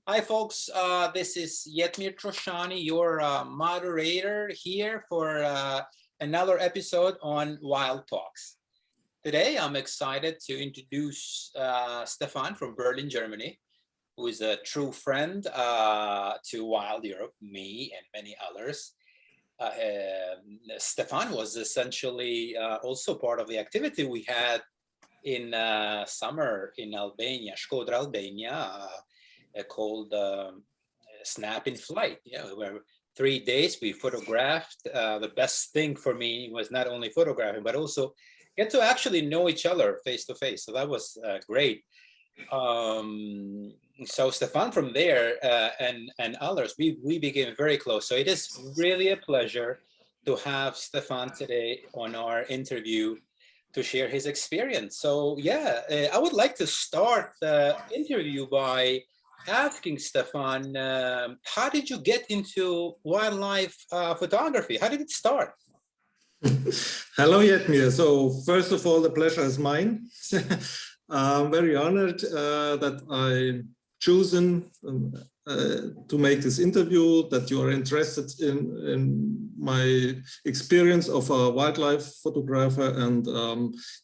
Hi, folks. This is Yetmir Troshani, your moderator here for another episode on Wild Talks. Today, I'm excited to introduce Stefan from Berlin, Germany, who is a true friend to Wild Europe, me and many others. Stefan was essentially also part of the activity we had in summer in Albania, Shkodra, Albania, called Snap in Flight. Yeah, where 3 days we photographed. The best thing for me was not only photographing, but also get to actually know each other face to face. So that was great. So Stefan, from there and others, we became very close. So it is really a pleasure to have Stefan today on our interview to share his experience. So yeah, I would like to start the interview by asking Stefan, how did you get into wildlife photography? How did it start? Hello, Yetmir. So first of all, the pleasure is mine. I'm very honored that I chosen to make this interview, that you are interested in my experience of a wildlife photographer. And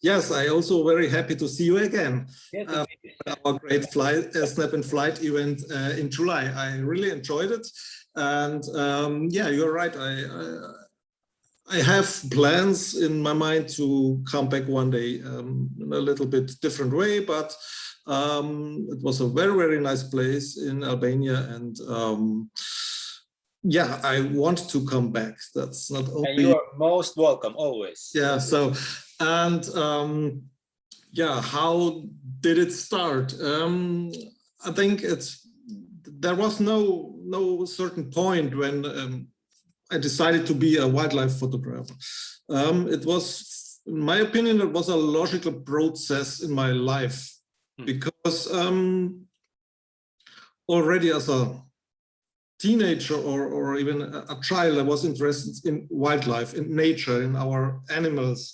yes, I also very happy to see you again. Yes, our great Snap and Flight event in July. I really enjoyed it. And yeah, you're right. I have plans in my mind to come back one day in a little bit different way, but it was a very, very nice place in Albania. And yeah, I want to come back. That's not only... And you are most welcome, always. Yeah, so, and yeah, how did it start? I think there was no certain point when I decided to be a wildlife photographer. It was, in my opinion, it was a logical process in my life because already as a teenager or even a child, I was interested in wildlife, in nature, in our animals.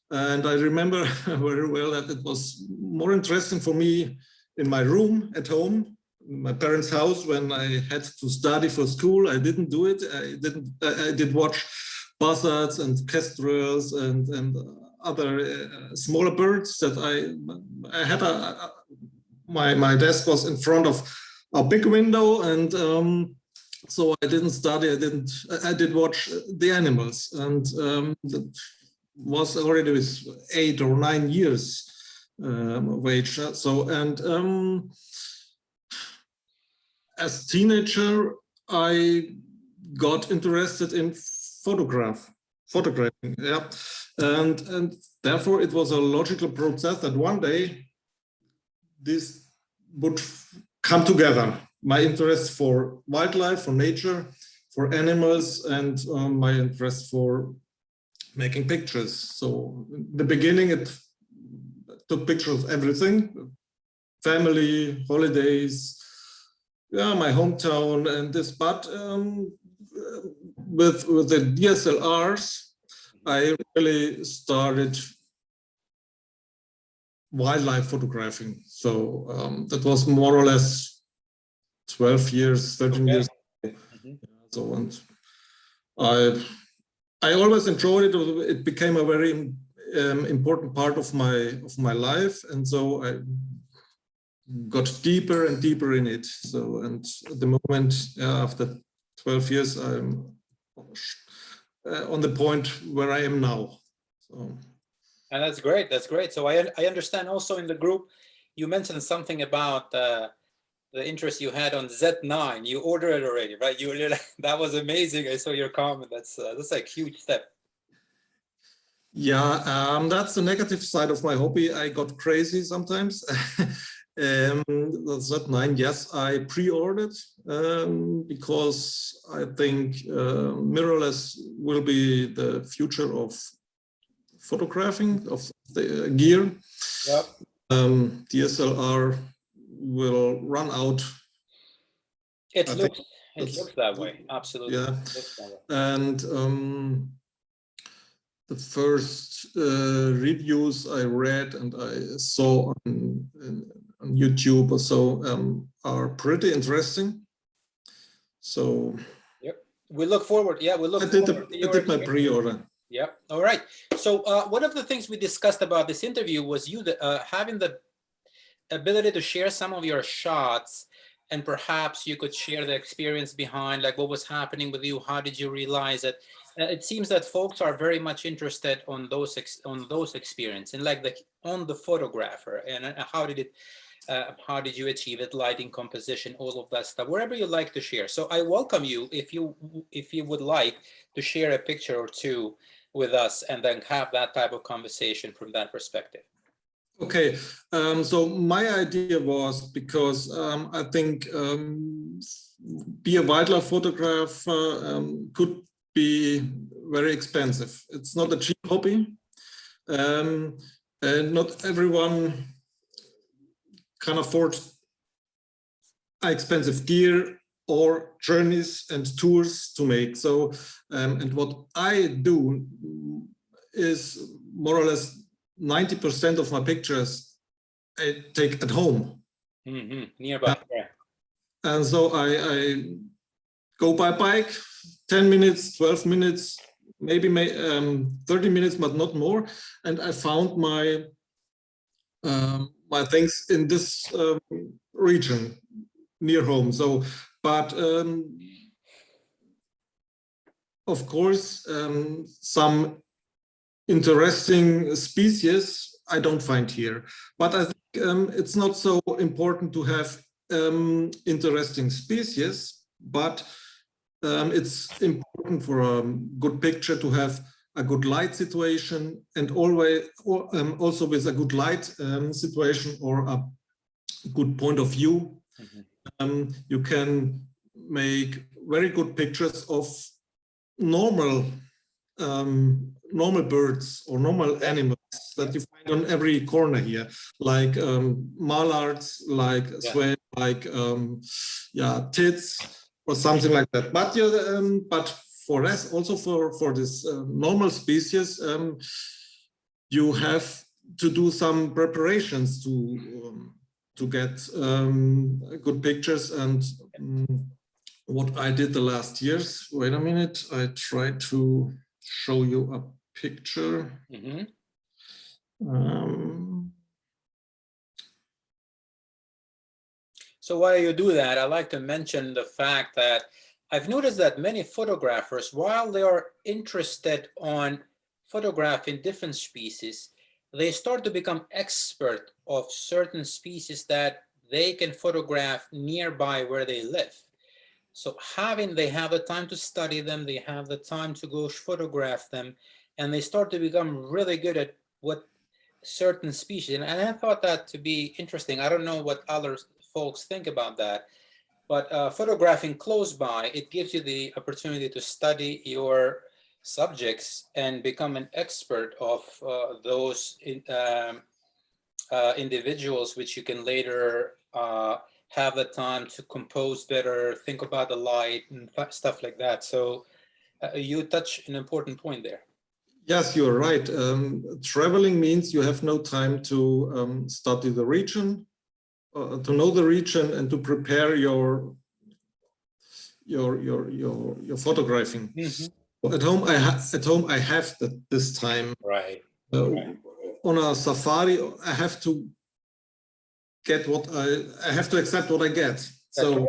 And I remember very well that it was more interesting for me in my room at home, in my parents' house, when I had to study for school. I didn't do it. I did watch buzzards and kestrels and other smaller birds that I had my desk was in front of a big window, and so I didn't study. I did watch the animals, and that was already with 8 or 9 years of age. So, and as teenager, I got interested in photographing, yeah, and therefore it was a logical process that one day this would come together. My interest for wildlife, for nature, for animals, and my interest for making pictures. So in the beginning, it took pictures of everything: family, holidays, yeah, my hometown, and this. But with the DSLRs, I really started wildlife photographing. So that was more or less 12 years, 13 years ago. So, and I always enjoyed it. It became a very important part of my life, and so I got deeper and deeper in it. So, and at the moment, after 12 years, I'm on the point where I am now. So. And that's great. That's great. So I understand also in the group, you mentioned something about the interest you had on Z9. You ordered it already, right? That was amazing. I saw your comment. That's like a huge step. Yeah, that's the negative side of my hobby. I got crazy sometimes. The Z9, yes, I pre-ordered because I think mirrorless will be the future of photographing, of the gear. Yep. DSLR will run out. It looks that way, absolutely. Yeah, and the first reviews I read and I saw on YouTube or so are pretty interesting. So yep, we look forward. Yeah, we look I did, forward to I your did my experience. pre-order. Yep. All right. So one of the things we discussed about this interview was you having the ability to share some of your shots, and perhaps you could share the experience behind, like what was happening with you. How did you realize it? It seems that folks are very much interested on those experiences, and like on the photographer, and how did you achieve it, lighting, composition, all of that stuff, wherever you like to share. So I welcome you if you would like to share a picture or two with us, and then have that type of conversation from that perspective. Okay, so my idea was, because I think be a wildlife photographer could be very expensive. It's not a cheap hobby, and not everyone can afford expensive gear or journeys and tours to make. So, and what I do is more or less 90% of my pictures I take at home. Nearby, yeah. And so I go by bike, 10 minutes, 12 minutes, maybe 30 minutes, but not more. And I found my my things in this region near home. So, but of course, some interesting species I don't find here. But I think it's not so important to have interesting species, but it's important for a good picture to have a good light situation, and always also with a good light situation or a good point of view. You can make very good pictures of normal normal birds or normal animals that you find on every corner here, like mallards, like swan, like tits or something like that. But but for us, also for this normal species, you have to do some preparations to get good pictures. And what I did the last years, wait a minute, I try to show you a picture. So while you do that, I'd like to mention the fact that I've noticed that many photographers, while they are interested on photographing different species, they start to become expert of certain species that they can photograph nearby where they live. So they have the time to study them, they have the time to go photograph them, and they start to become really good at what certain species. And I thought that to be interesting. I don't know what other folks think about that, but photographing close by, it gives you the opportunity to study your subjects and become an expert of those individuals, which you can later have the time to compose better, think about the light and stuff like that. So you touch an important point there. Yes, you're right. Traveling means you have no time to study the region, to know the region, and to prepare your photographing. At home, I have this time. Right. On a safari, I have to get what I have to accept what I get. So right.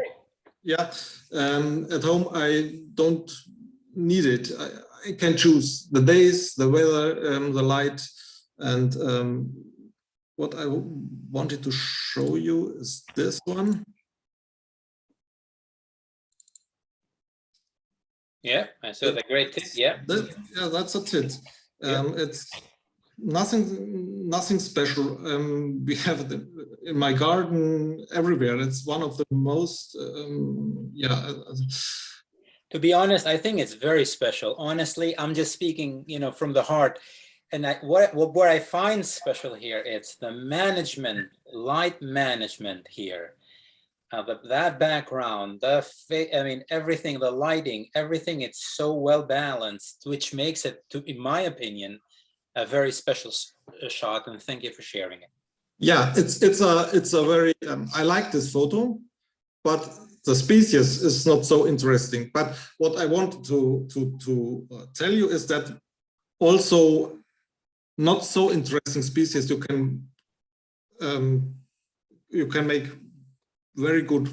Yeah, at home I don't need it. I can choose the days, the weather, the light, and what I wanted to show you is this one. Yeah, I saw the great tit. Yeah, yeah, that's a tit. It's nothing special. We have it in my garden everywhere. It's one of the most To be honest, I think it's very special. Honestly, I'm just speaking, from the heart. And what I find special here, it's the management, light management here. That background, everything, the lighting, everything, it's so well balanced, which makes it, in my opinion, a very special shot. And thank you for sharing it. Yeah, it's a very, I like this photo. but the species is not so interesting. But what I want to tell you is that also not so interesting species you can make very good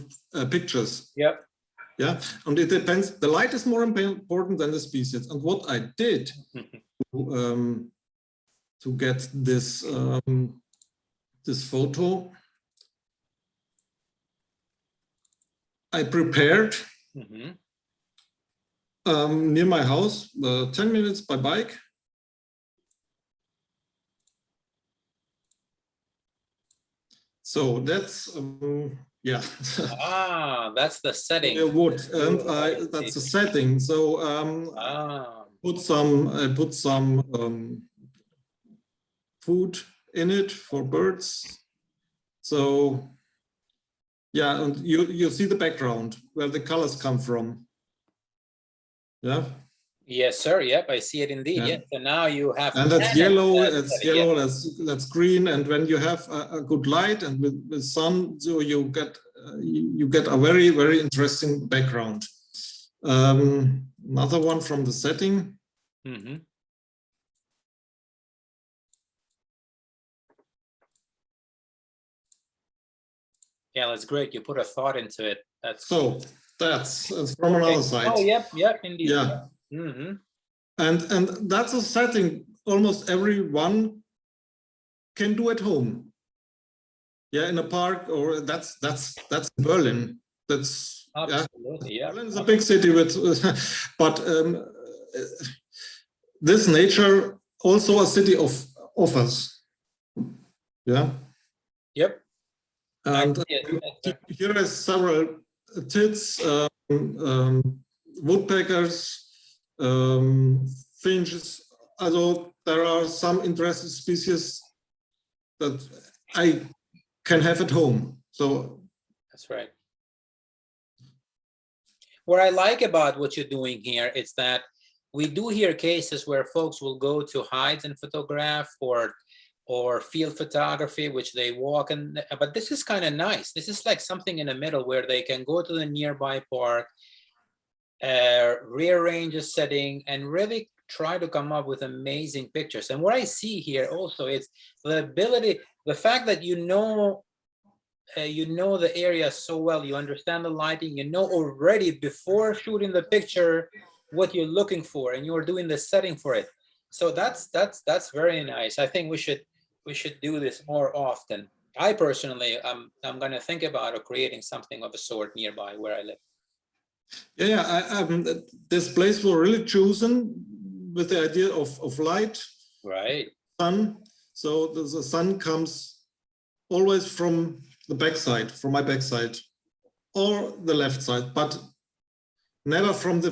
pictures. Yep. Yeah, and it depends. The light is more important than the species. And what I did to get this this photo, I prepared near my house, 10 minutes by bike. So that's yeah. That's the setting. Wood, and that's the setting. So put some food in it for birds. So yeah, and you see the background where the colors come from. Yeah. Yes, sir. Yep, I see it indeed. Yeah. Yes. So now you have. And that's yellow. It's setting, yellow. yeah. That's green. And when you have a good light and with sun, so you get a very interesting background. Another one from the setting. Yeah, that's great. You put a thought into it. That's so that's from another side. Oh, yep, indeed. Yeah. And that's a setting almost everyone can do at home. Yeah, in a park, or that's Berlin. That's absolutely, yeah. Berlin is a big city with, but this nature also a city of offers. Yeah. Yep. And here is several tits, woodpeckers, finches. Although there are some interesting species that I can have at home. So that's right. What I like about what you're doing here is that we do hear cases where folks will go to hides and photograph or field photography, which they walk in, but this is kind of nice. This is like something in the middle where they can go to the nearby park, rearrange a setting, and really try to come up with amazing pictures. And what I see here also is the ability, the fact that you know the area so well, you understand the lighting, you know already before shooting the picture what you're looking for, and you're doing the setting for it. So that's very nice. I think we should do this more often. I personally, I'm going to think about creating something of a sort nearby where I live. Yeah, this place was really chosen with the idea of light, right? Sun. So the sun comes always from the backside, from my backside, or the left side, but never from the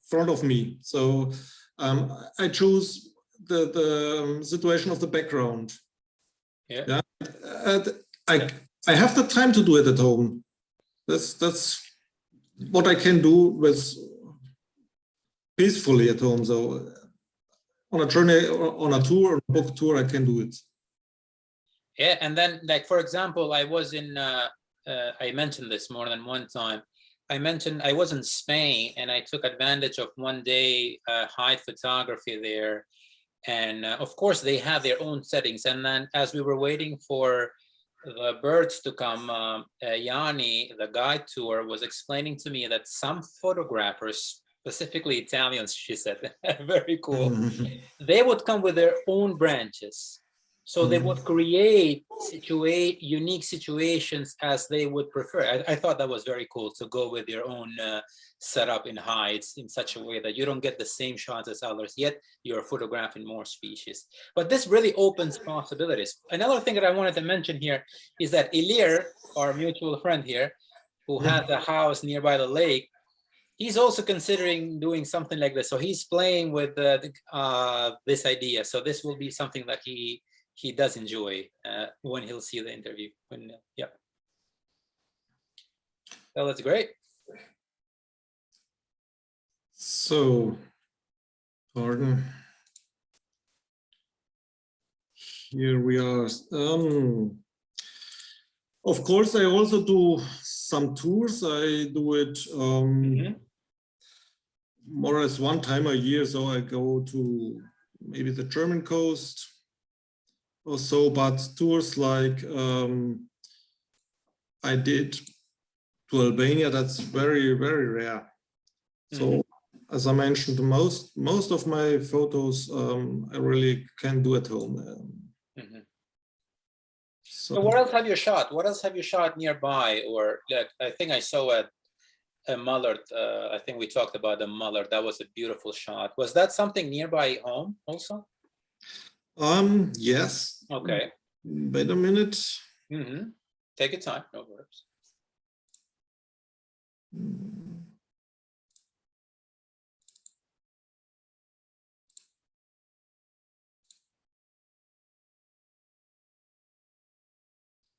front of me. So I choose the situation of the background. Yeah. I have the time to do it at home. That's what I can do with peacefully at home. So on a journey, on a tour, on a book tour, I can do it. Yeah, and then, like, for example, I was in, I mentioned this more than one time. I was in Spain, and I took advantage of one day hide photography there. And of course, they have their own settings. And then as we were waiting for the birds to come, Yanni, the guide tour, was explaining to me that some photographers, specifically Italians, she said, very cool, they would come with their own branches. So they would create unique situations as they would prefer. I thought that was very cool, to go with your own setup in hides in such a way that you don't get the same shots as others, yet you're photographing more species. But this really opens possibilities. Another thing that I wanted to mention here is that Ilir, our mutual friend here, who has a house nearby the lake, he's also considering doing something like this. So he's playing with this idea. So this will be something that he does enjoy when he'll see the interview. Yeah. Well, that's great. So, pardon. Here we are. Of course, I also do some tours. I do it more or less one time a year. So I go to maybe the German coast or so, but tours like I did to Albania, that's very, very rare. So as I mentioned, most of my photos I really can do at home. So what else have you shot? What else have you shot nearby? Or I think I saw a mallard. I think we talked about a mallard. That was a beautiful shot. Was that something nearby home also? Yes. Okay. Wait a minute. Take your time. No worries.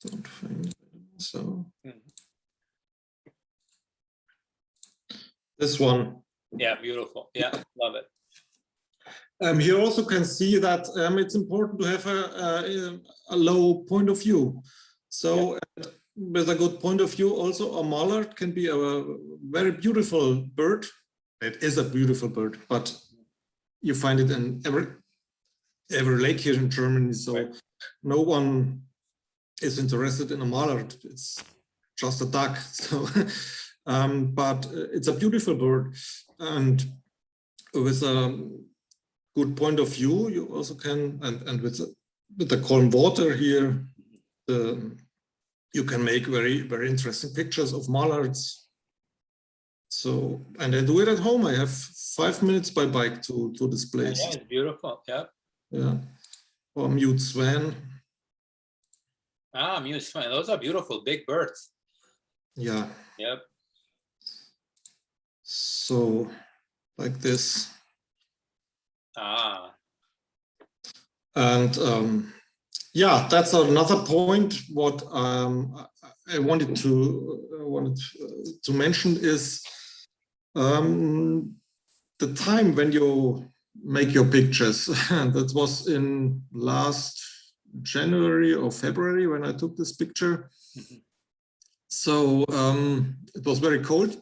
Don't find it. So this one. Yeah, beautiful. Yeah, love it. Here also can see that it's important to have a low point of view. So with a good point of view, also a mallard can be a very beautiful bird. It is a beautiful bird, but you find it in every lake here in Germany. So no one is interested in a mallard. It's just a duck. So, but it's a beautiful bird, and with a good point of view, you also can, and with the calm water here, you can make very, very interesting pictures of mallards. So, and I do it at home. I have 5 minutes by bike to this place. Yeah, it's beautiful. Yeah. Yeah. Or mute swan. Ah, mute swan. Those are beautiful, big birds. Yeah. Yep. So, like this. Ah. And yeah, that's another point. What I wanted to mention is the time when you make your pictures. That was in last January or February when I took this picture. So it was very cold.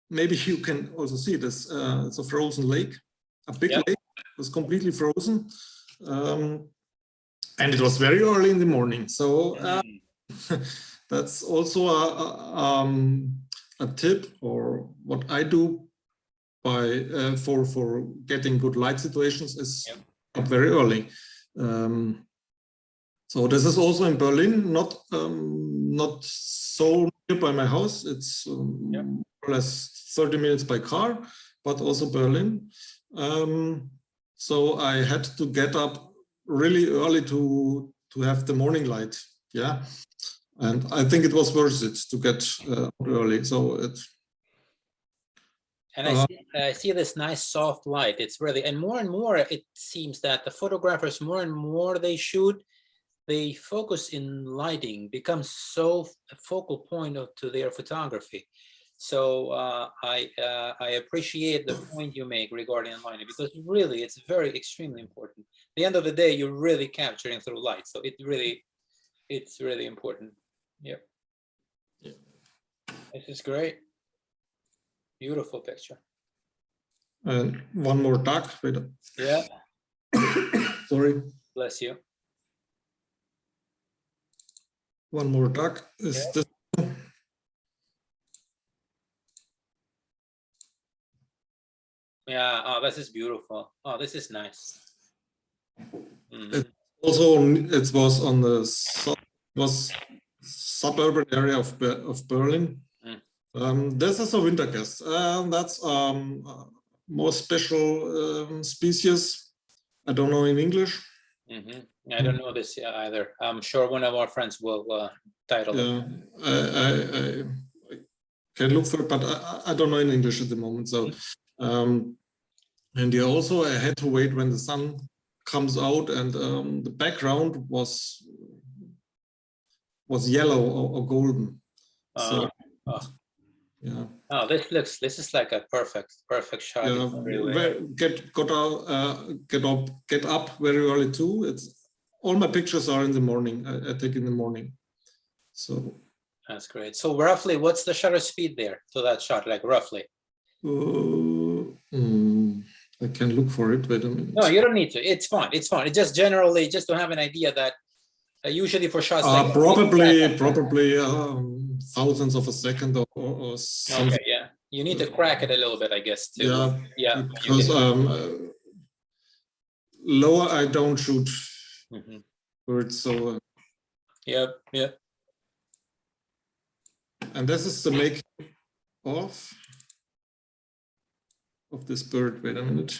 Maybe you can also see this. It's a frozen lake, a big lake. It was completely frozen. And it was very early in the morning. So that's also a tip, or what I do by for getting good light situations is up very early. So this is also in Berlin, not so near by my house. It's more or less 30 minutes by car, but also Berlin. So I had to get up really early to have the morning light. Yeah. And I think it was worth it to get early. So it. And I see this nice soft light. It's really, and more, it seems that the photographers more and more they shoot, they focus in lighting, becomes so a focal point to their photography. So I appreciate the point you make regarding lighting, because really it's very extremely important. At the end of the day, you're really capturing through light. So it's really important. Yep. Yeah. This is great. Beautiful picture. And one more duck. Yeah. Sorry. Bless you. One more duck is this. Yeah. Oh, this is beautiful. Oh, this is nice. It was on the suburban area of Berlin. This is a winter guest. That's more special species. I don't know in English. I don't know this either. I'm sure one of our friends will title it. I can look for it, but I don't know in English at the moment. So, and yeah, also I had to wait when the sun comes out, and the background was yellow or golden. So, yeah. Oh, this is like a perfect shot. Yeah, get up very early too. All my pictures are in the morning. I take in the morning. So That's great. So roughly, what's the shutter speed there to that shot, like roughly? I can look for it. Wait a minute. No, you don't need to. It's fine. It's fine. It's just generally just to have an idea that usually for shots like probably thousandths of a second or something. Okay, yeah. You need to crack it a little bit, I guess, too. Yeah, Yeah. because lower I don't shoot birds. So Yep. Yep. and this is the making of this bird. Wait a minute.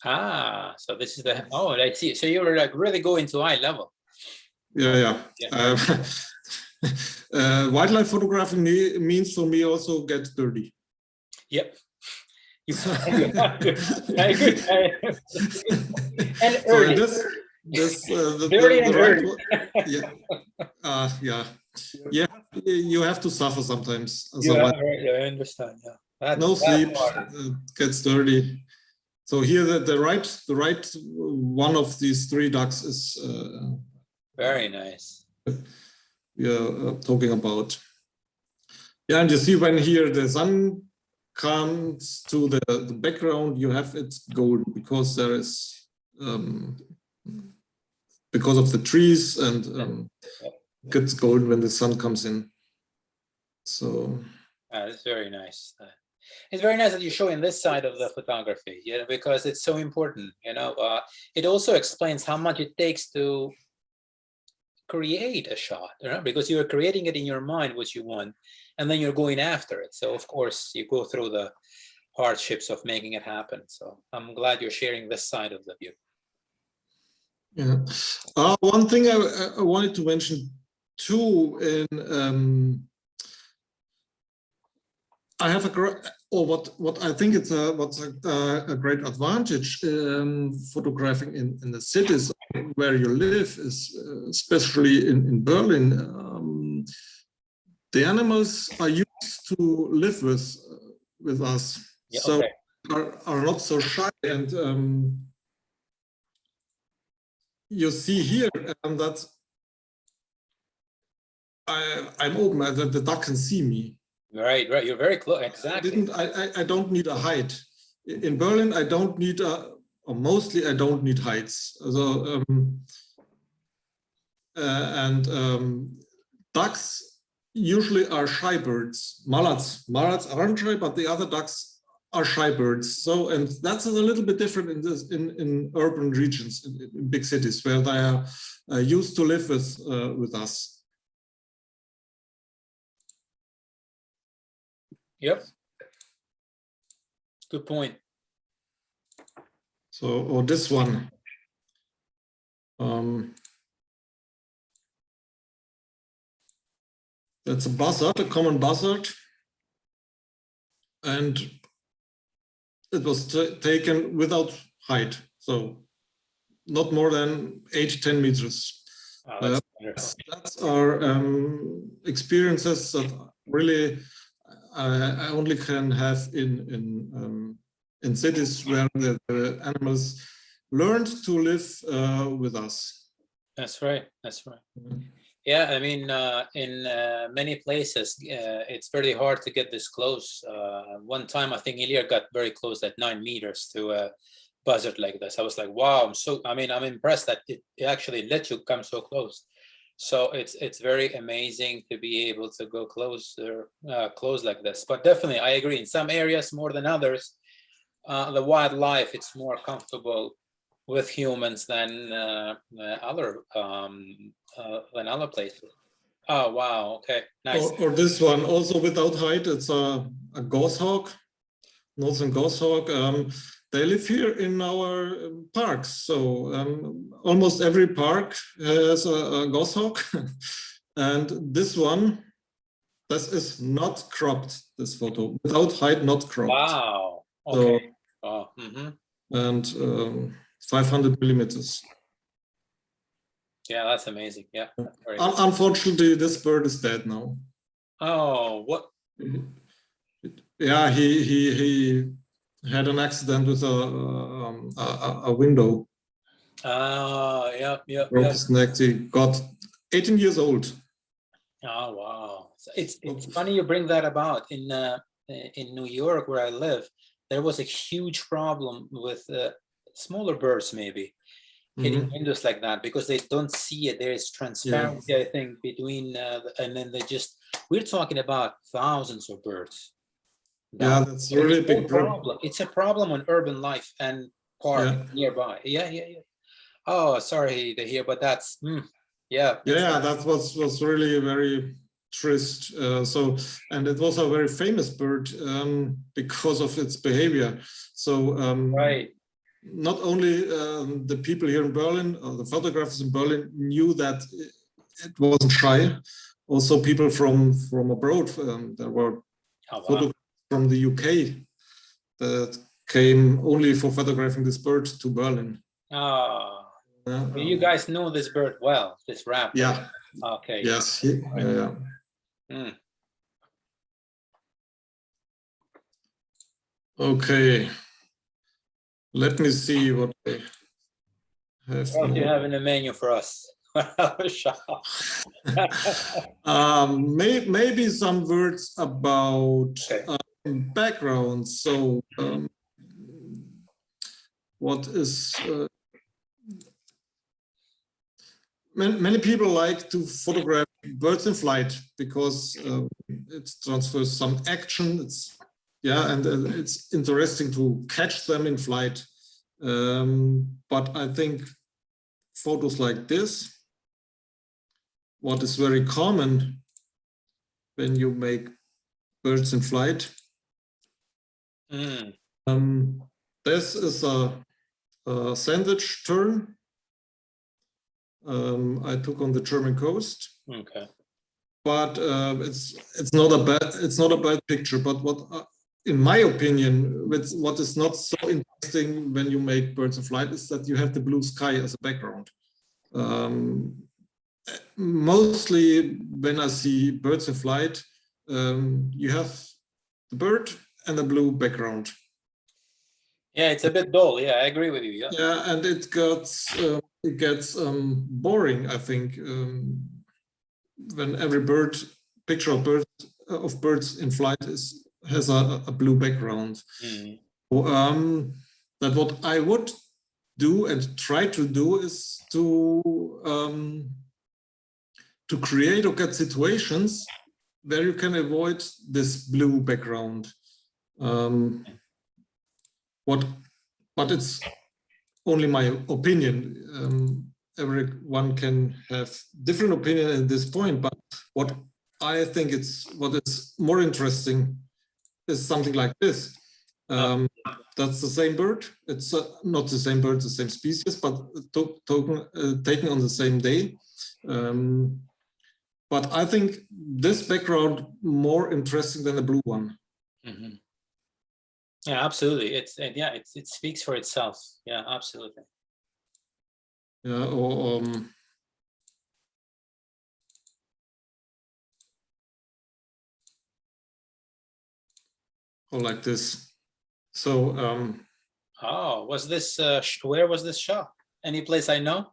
Ah, so this is the, oh, I see. So you were like really going to eye level. Yeah. Wildlife photographing means for me also get dirty. Yep. I agree. And early. So Dirty and early. Yeah, you have to suffer sometimes. Yeah, I understand. Yeah. No sleep, gets dirty. So here the right one of these three ducks is very nice. We are talking about. Yeah, and you see when here the sun comes to the background, you have it golden because there is because of the trees and it gets golden when the sun comes in. So that's very nice. It's very nice that you're showing this side of the photography, because it's so important. It also explains how much it takes to create a shot, because you are creating it in your mind what you want, and then you're going after it. So of course you go through the hardships of making it happen. So I'm glad you're sharing this side of the view. Yeah. One thing I wanted to mention too, I have what I think it's what's a great advantage photographing in the cities where you live is especially in Berlin. The animals are used to live with us, yeah, so okay. are not so shy, and you see here that I'm open, that the duck can see me. Right. You're very close. Exactly. I don't need a height. In Berlin, I don't need or mostly I don't need heights. So ducks usually are shy birds. Mallards aren't shy, but the other ducks are shy birds. So, and that's a little bit different in urban regions, in big cities where they are used to live with us. Yep. Good point. So, or this one. That's a buzzard, a common buzzard. And it was taken without height. So not more than 8-10 meters. Oh, that's our experiences that really I only can have in cities where the animals learned to live with us. That's right. That's right. Mm-hmm. Yeah, I mean, in many places, it's very hard to get this close. One time, I think Ilya got very close at 9 meters to a buzzard like this. I was like, wow, I'm impressed that it actually let you come so close. So it's very amazing to be able to go close like this. But definitely, I agree. In some areas more than others, the wildlife, it's more comfortable with humans than other places. Oh wow! Okay, nice. Or this one also without height. It's a goshawk, northern goshawk. They live here in our parks. So almost every park has a goshawk, and this one, this is not cropped. This photo without height, not cropped. Wow. Okay. So, and 500 millimeters. Yeah, that's amazing. Yeah. That's unfortunately, this bird is dead now. Oh, what? Yeah, he had an accident with a window. Yep. Broke his neck. He got 18 years old. Oh, wow. So it's funny you bring that about. In New York, where I live, there was a huge problem with smaller birds maybe hitting windows like that because they don't see it. There is transparency, I think, between and then we're talking about thousands of birds. Yeah, that's really a big problem. It's a problem on urban life and park nearby. Yeah. Oh, sorry to hear, but that's yeah. Yeah, that was really very trist. And it was a very famous bird because of its behavior. So right. Not only the people here in Berlin or the photographers in Berlin knew that it wasn't shy. Also, people from abroad. There were photographers from the UK that came only for photographing this bird to Berlin. You guys know this bird well, this raptor. Yeah. Okay. Yes. Yeah. Okay. Let me see what I have. What do you have in the menu for us? Maybe some words about background. So, what is many people like to photograph birds in flight because it transfers some action. And it's interesting to catch them in flight. But I think photos like this, what is very common when you make birds in flight. This is a sandwich tern I took on the German coast. Okay. But it's not a bad picture. But what, in my opinion, what is not so interesting when you make birds in flight is that you have the blue sky as a background. Mostly when I see birds in flight, you have the bird and a blue background. Yeah, it's a bit dull. Yeah, I agree with you. Yeah, and it gets boring, I think, when every picture of birds in flight has a blue background. That what I would do and try to do is to create or get situations where you can avoid this blue background. But it's only my opinion. Everyone can have different opinion at this point, but what I think what is more interesting is something like this. That's the same bird. It's not the same bird, the same species, but taken on the same day. But I think this background more interesting than the blue one. Yeah, absolutely. It speaks for itself. Yeah, absolutely. Yeah, or like this. So was this where was this shot? Any place I know?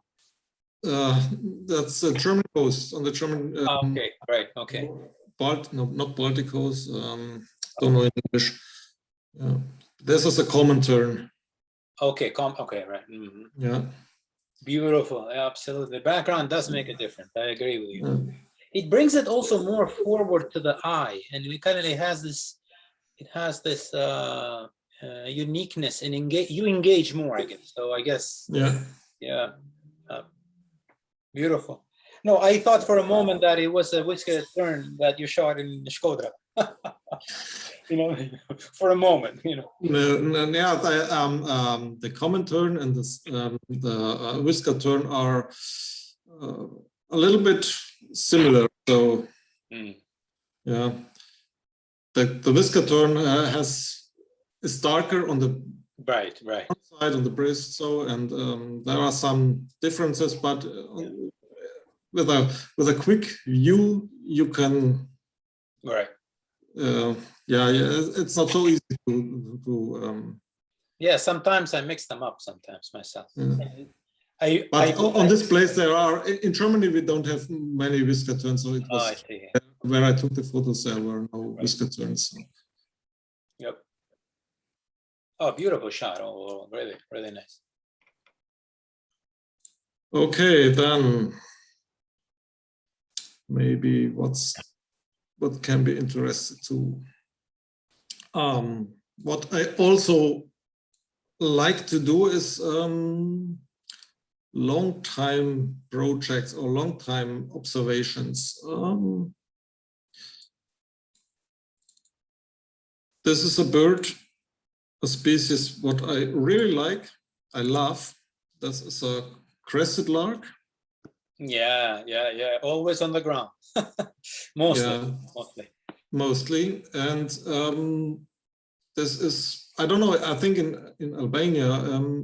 That's the German coast, on the German. Okay, right. Okay. Not Baltic coast. Don't know in English. This is a common tern. Okay, okay, right. Yeah. Beautiful. Absolutely. The background does make a difference. I agree with you. It brings it also more forward to the eye, and it kind of has this. It has this uniqueness, and you engage more, I guess. So I guess. Yeah. Beautiful. No, I thought for a moment that it was a whisker tern that you shot in Škoda. For a moment, the common tern and the whisker tern are a little bit similar. So, yeah, the whisker tern is darker on the right side, on the breast. So, and there are some differences, but with a quick view, you can. Right. It's not so easy to yeah, sometimes I mix them up sometimes myself. But on this place, there are, in Germany, we don't have many whisker turns. So it was I see. where I took the photos, there were no whisker turns. So. Yep. Oh, beautiful shot. Oh, really, really nice. Okay, then maybe what can be interested to. What I also like to do is long time projects or long time observations. This is a bird, a species what I really like, I love. This is a crested lark. Yeah. Always on the ground. Mostly. And this is, I don't know, I think in Albania,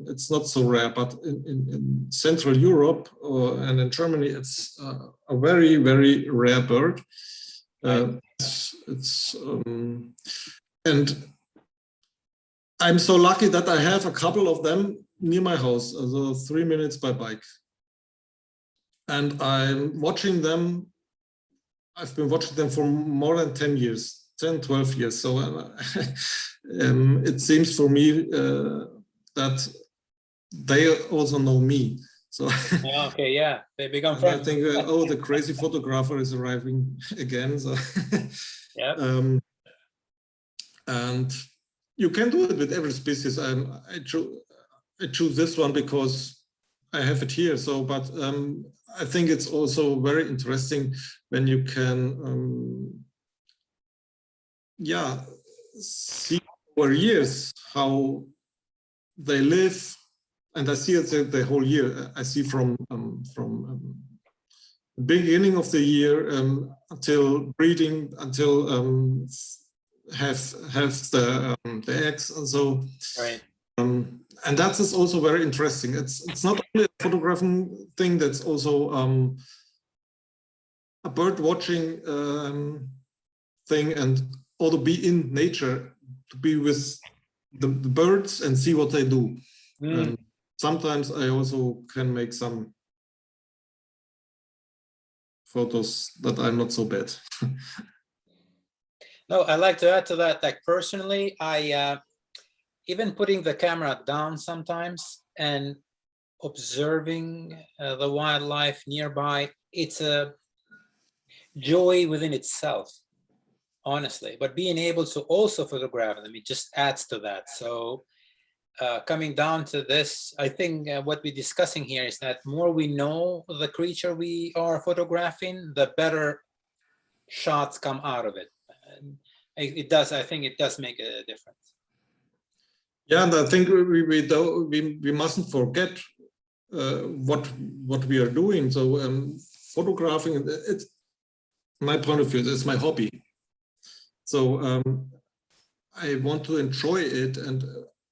it's not so rare, but in Central Europe and in Germany, it's a very, very rare bird. And I'm so lucky that I have a couple of them near my house, so 3 minutes by bike. And I'm watching them. I've been watching them for more than 10 years, 10, 12 years. So it seems for me that they also know me. So okay, yeah, they become friends. I think, oh, the crazy photographer is arriving again. So yeah. And you can do it with every species. I choose this one because I have it here. So, but I think it's also very interesting when you can, see over years how they live, and I see it the whole year. I see from the beginning of the year until breeding, until have the eggs, and so. Right. And that is also very interesting. It's not only a photographing thing, that's also a bird watching thing, and also be in nature, to be with the birds and see what they do. And sometimes I also can make some photos that are not so bad. No, I'd like to add to that, like personally, I even putting the camera down sometimes and observing the wildlife nearby, it's a joy within itself, honestly. But being able to also photograph them, it just adds to that. So coming down to this, I think what we're discussing here is that more we know the creature we are photographing, the better shots come out of it. And it does, I think it does make a difference. Yeah, and I think we mustn't forget what we are doing. So photographing, it's my point of view, it's my hobby. So I want to enjoy it,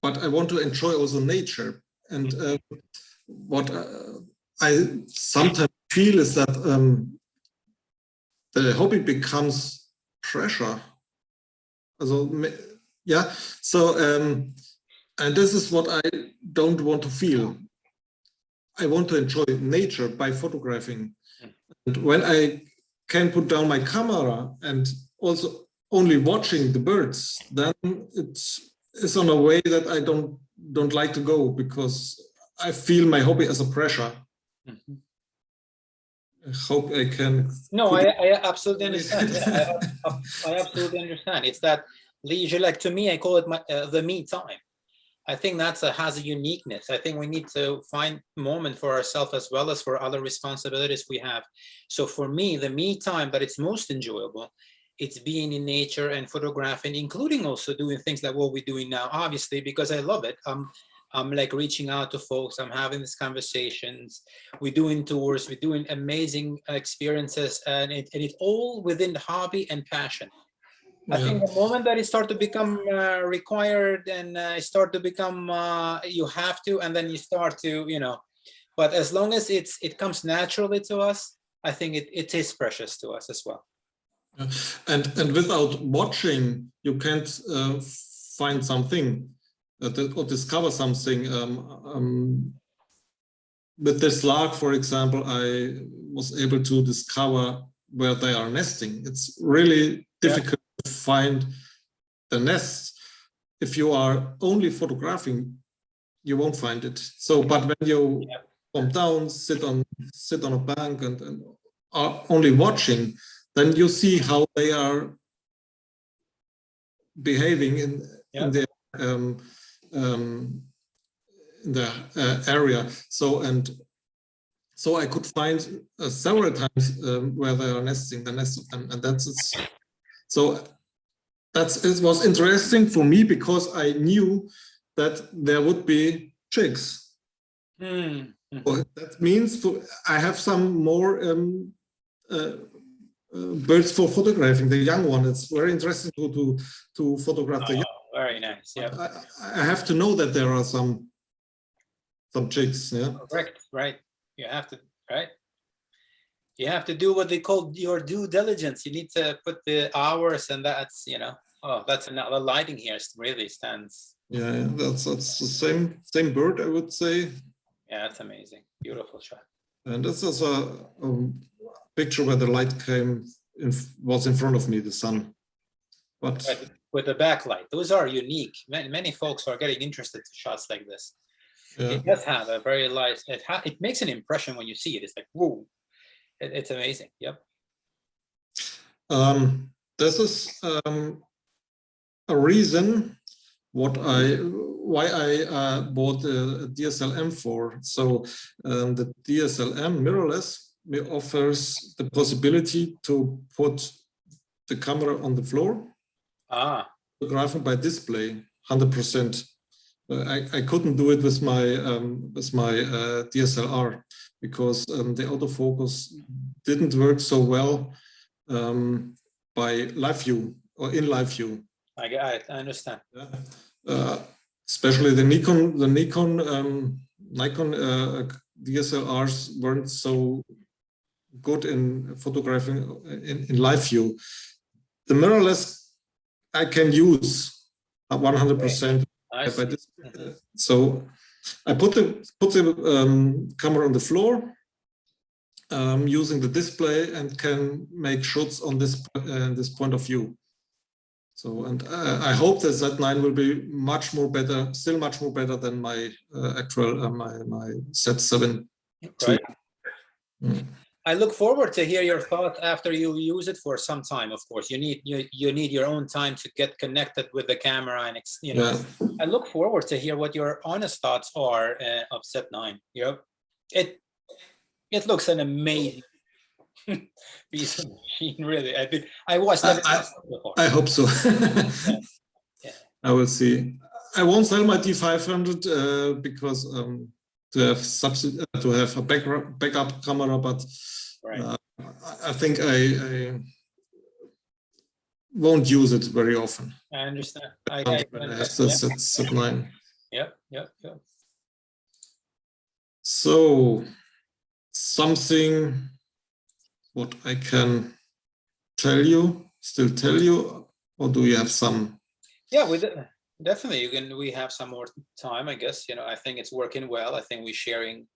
but I want to enjoy also nature. And what I sometimes feel is that the hobby becomes pressure. So, yeah. So and this is what I don't want to feel. I want to enjoy nature by photographing. And when I can put down my camera and also only watching the birds, then it's on a way that I don't like to go, because I feel my hobby as a pressure. Mm-hmm. I hope I can. No, I absolutely understand. Yeah, I absolutely understand. It's that leisure, like to me, I call it the me time. I think that has a uniqueness. I think we need to find a moment for ourselves as well as for other responsibilities we have. So for me, the me time that it's most enjoyable, it's being in nature and photographing, including also doing things like what we're doing now, obviously, because I love it. I'm like reaching out to folks, I'm having these conversations, we're doing tours, we're doing amazing experiences, and it's all within the hobby and passion. I think the moment that it starts to become required and it start to become you have to, and then you start to, but as long as it comes naturally to us, I think it is precious to us as well. And without watching, you can't find something or discover something. with this lark, for example, I was able to discover where they are nesting. It's really difficult to find the nest. If you are only photographing, you won't find it. So, but when you come down, sit on a bank and are only watching, then you see how they are behaving in the area. So I could find several times where they are nesting, the nest of them, and that's it. So it was interesting for me because I knew that there would be chicks. So that means I have some more birds for photographing, the young one. It's very interesting to photograph the young. Very nice. Yeah. I have to know that there are some chicks. Yeah. Correct. Right. You have to. Right. You have to do what they call your due diligence. You need to put the hours, and that's that's another lighting here really stands. Yeah, that's the same bird, I would say. Yeah, that's amazing. Beautiful shot. And this is a picture where the light was in front of me, the sun. But with the backlight, those are unique. Many folks are getting interested in shots like this. Yeah. It does have a very light. It makes an impression when you see it. It's like, whoa, it's amazing. Yep. This is a reason why I bought a DSLM for. So the DSLM mirrorless offers the possibility to put the camera on the floor, photographing by display, 100%. I couldn't do it with my DSLR because the autofocus didn't work so well by live view or in live view. I understand. Especially the Nikon DSLRs weren't so good in photographing in live view. The mirrorless I can use 100%. So I put the camera on the floor using the display and can make shots on this point of view. So, and I hope that Z9 will be still much more better than my actual my Z7. Right. I look forward to hear your thoughts after you use it for some time. Of course, you need your own time to get connected with the camera, and I look forward to hear what your honest thoughts are of Z9. Yep, it looks an amazing piece of machine, really. I watched that before. I hope so. Yeah. I will see. I won't sell my D500 because to have a backup camera, but I think I won't use it very often. I understand. I Z9. Yep. So something what I can still tell you, or do you have some? Yeah, definitely. We have some more time, I guess. I think it's working well. I think we're sharing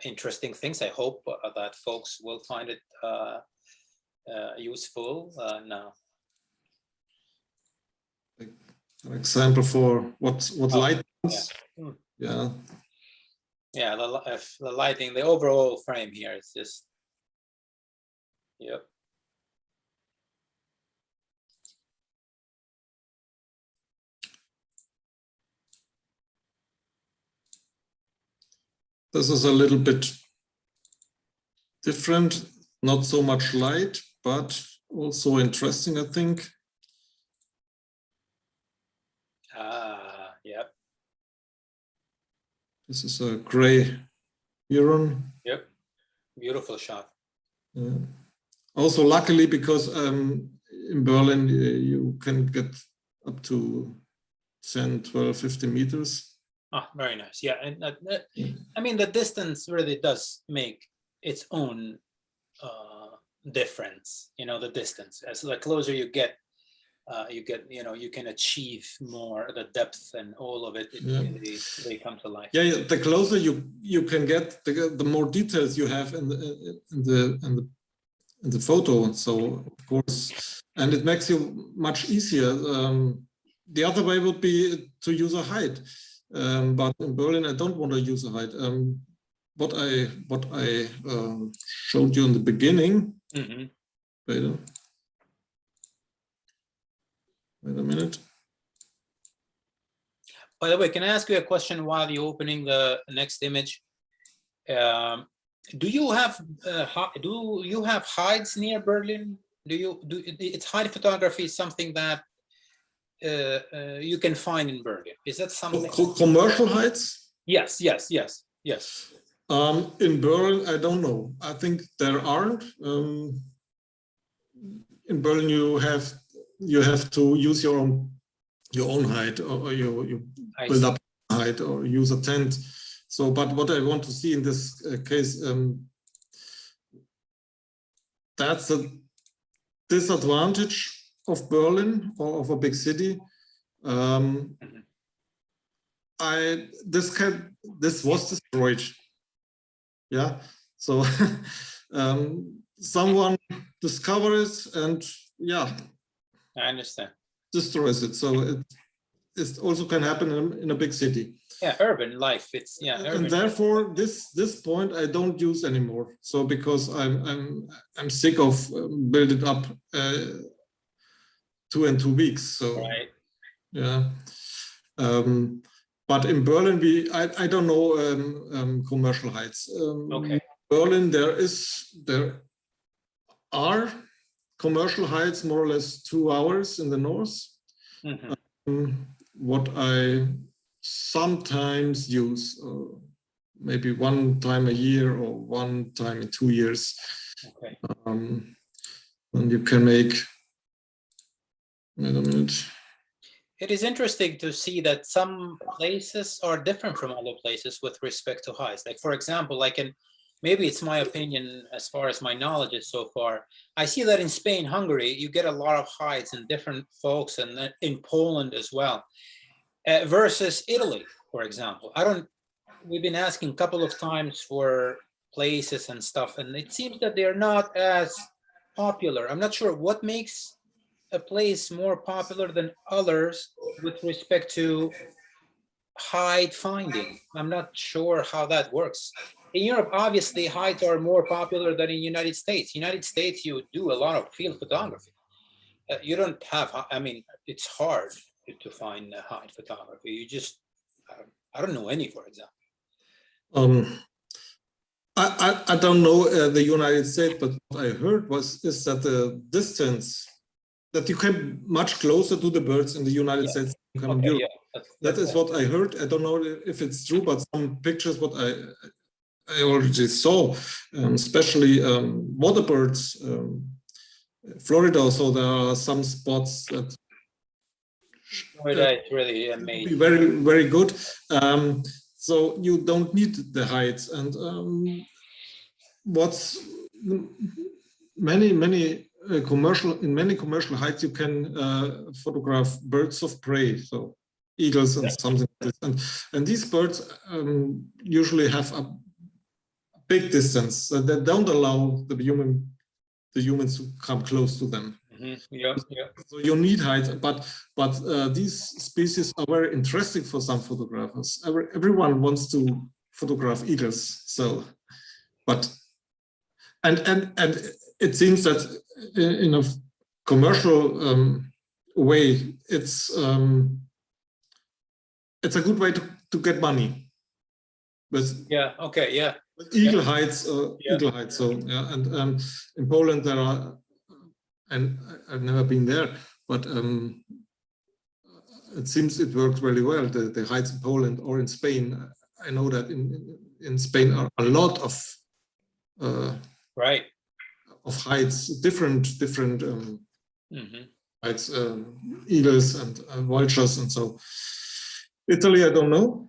interesting things. I hope that folks will find it useful now. An example for what light is? Yeah. Yeah, the lighting, the overall frame here is just. Yep. This is a little bit different, not so much light, but also interesting, I think. Yep. This is a gray heron. Yep. Beautiful shot. Yeah. Also, luckily, because in Berlin, you can get up to 10, 12, 15 meters. Oh, very nice. Yeah. And I mean, the distance really does make its own difference, the distance. As the closer you get you get, you can achieve more, the depth and all of it. Yeah. Really, they come to life. Yeah, the closer you can get, the more details you have in the photo. So of course, and it makes you much easier. The other way would be to use a height, but in Berlin I don't want to use a height. What I showed you in the beginning. Mm-hmm. Wait a minute. By the way, can I ask you a question while you're opening the next image? Do you have hides near Berlin? It's hide photography is something that you can find in Berlin? Is that something? Commercial heights? Yes. In Berlin, I don't know. I think there aren't. In Berlin, you have to use your own height, or you build up a height, or use a tent. So, but what I want to see in this case, that's a disadvantage of Berlin or of a big city. This was destroyed. Yeah, so someone discovered it, and yeah, I understand. Destroys it. So it also can happen in a big city. Yeah, urban life. It's urban. And therefore, this point I don't use anymore. So because I'm sick of build it up 2 and 2 weeks. So right. Yeah. But in Berlin, I don't know commercial heights. Okay. Berlin, there are commercial heights more or less 2 hours in the north. Mm-hmm. What I sometimes use, maybe 1 time a year or 1 time in 2 years. Okay. And you can make. Wait a minute. It is interesting to see that some places are different from other places with respect to heights. Like, for example, maybe it's my opinion as far as my knowledge is so far, I see that in Spain, Hungary, you get a lot of heights and different folks, and in Poland as well, versus Italy, for example. We've been asking a couple of times for places and stuff, and it seems that they're not as popular. I'm not sure what makes a place more popular than others with respect to height finding. I'm not sure how that works. In Europe, obviously, heights are more popular than in the United States. United States, you do a lot of field photography. You don't have, it's hard to find height photography. You just, I don't know any, for example. I don't know the United States, but what I heard is that the distance that you came much closer to the birds in the United States than in Europe. Yeah, that is what I heard. I don't know if it's true, but some pictures what I already saw, especially water birds, Florida. So there are some spots that Florida is really amazing. Very, very good. So you don't need the heights, and what's many commercial heights you can photograph birds of prey, so eagles and something like this. And these birds usually have a big distance that don't allow the humans to come close to them. Yeah. So you need height, but these species are very interesting for some photographers. Everyone wants to photograph eagles. So, but and it seems that in a commercial way, it's a good way to get money. But eagle heights, eagle heights. So yeah, and in Poland there are, and I've never been there, but it seems it works really well. The heights in Poland or in Spain, I know that in Spain are a lot of of heights, different heights, eagles and vultures, and so. Italy, I don't know,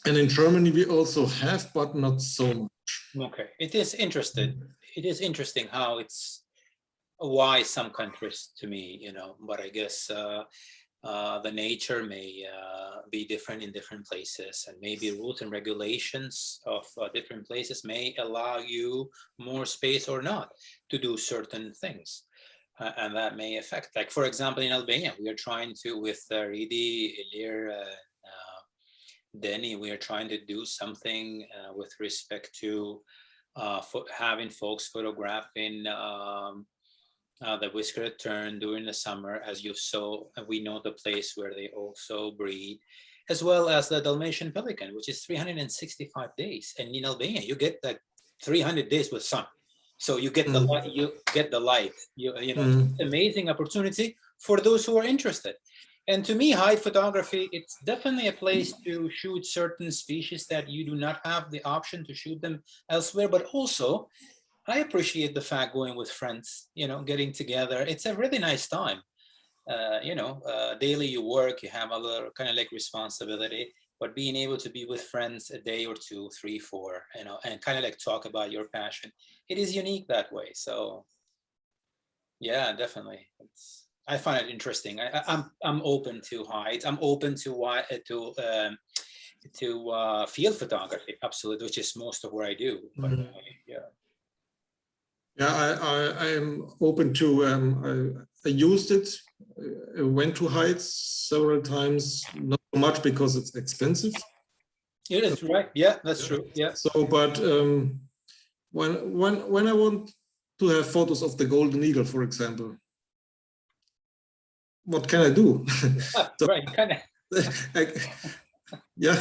and in Germany we also have, but not so much. Okay, it is interesting. It is interesting how it's why some countries to me, but I guess the nature may be different in different places, and maybe rules and regulations of different places may allow you more space or not to do certain things. And that may affect, like, for example, in Albania, we are trying to, with Ridi, Ilir, Denny, we are trying to do something with respect to having folks photographing the whiskered tern during the summer, as you saw. We know the place where they also breed, as well as the Dalmatian pelican, which is 365 days. And in Albania, you get like 300 days with sun. So you get the light, amazing opportunity for those who are interested. And to me, hide photography, it's definitely a place to shoot certain species that you do not have the option to shoot them elsewhere. But also, I appreciate the fact going with friends, getting together. It's a really nice time. Daily you work, you have a little kind of like responsibility, but being able to be with friends a day or two, 3, 4, and kind of like talk about your passion, it is unique that way. So yeah, definitely. I find it interesting. I'm open to hides. I'm open to field photography, absolutely, which is most of what I do. But yeah. Yeah, I am open to. I used it. I went to heights several times, not so much because it's expensive. Yeah, that's right. Yeah, that's true. Yeah. So, but when I want to have photos of the golden eagle, for example, what can I do? So, right, kind of. Yeah,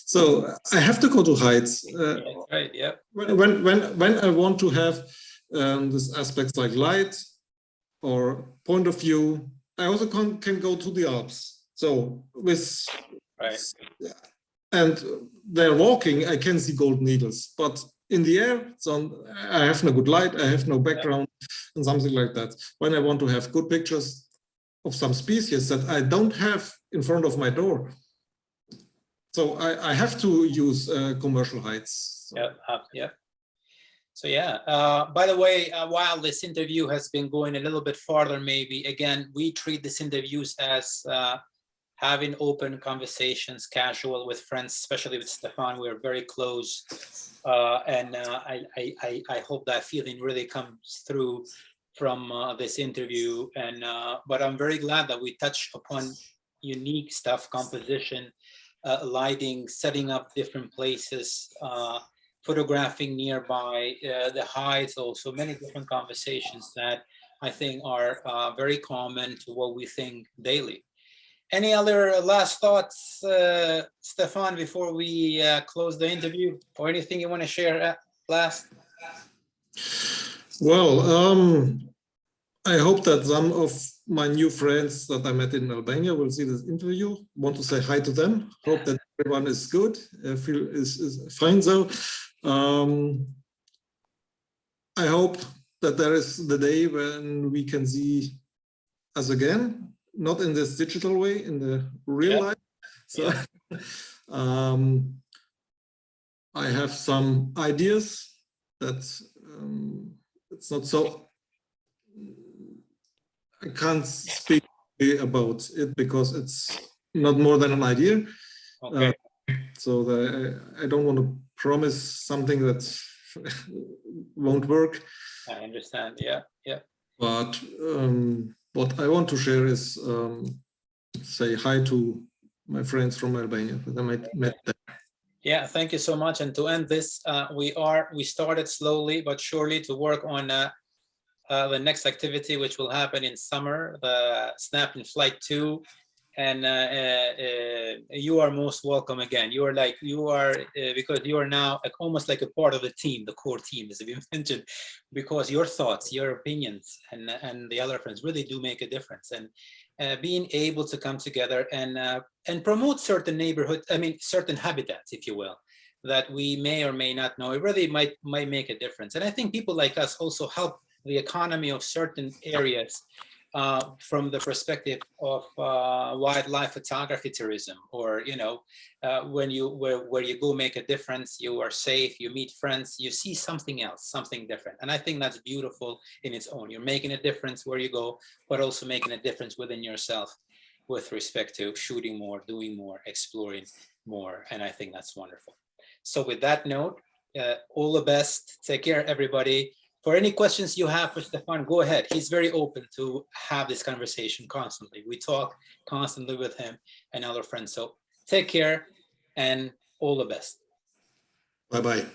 so I have to go to heights. Yeah, right. Yeah. When I want to have these aspects like light or point of view, I also can go to the Alps. So with right, and they're walking, I can see golden eagles, but in the air, so I have no good light, I have no background, and something like that. When I want to have good pictures of some species that I don't have in front of my door, so I have to use commercial heights. So. Yeah. So yeah, by the way, while this interview has been going a little bit farther, maybe, again, we treat these interviews as having open conversations, casual with friends, especially with Stefan. We're very close. And I hope that feeling really comes through from this interview. And but I'm very glad that we touched upon unique stuff, composition, lighting, setting up different places, photographing nearby, the hides, also many different conversations that I think are very common to what we think daily. Any other last thoughts, Stefan, before we close the interview, or anything you want to share last? Well, I hope that some of my new friends that I met in Albania will see this interview. Want to say hi to them. Hope that everyone is good. Feel is fine. So I hope that there is the day when we can see us again, not in this digital way, in the real life. So I have some ideas that it's not so. I can't speak about it because it's not more than an idea. Okay. So I don't want to promise something that won't work. I understand. Yeah. But what I want to share is say hi to my friends from Albania that I met there. Yeah, thank you so much. And to end this, we started slowly but surely to work on the next activity, which will happen in summer, the Snap in Flight 2. And you are most welcome again. Because you are now almost like a part of the team, the core team, as you mentioned, because your thoughts, your opinions, and the other friends really do make a difference. And being able to come together and promote certain certain habitats, if you will, that we may or may not know, it really might make a difference. And I think people like us also help the economy of certain areas from the perspective of wildlife photography tourism, or when where you go make a difference, you are safe, you meet friends, you see something else, something different. And I think that's beautiful in its own. You're making a difference where you go, but also making a difference within yourself with respect to shooting more, doing more, exploring more. And I think that's wonderful. So with that note, all the best. Take care, everybody. For any questions you have for Stefan, go ahead. He's very open to have this conversation constantly. We talk constantly with him and other friends. So take care and all the best. Bye-bye.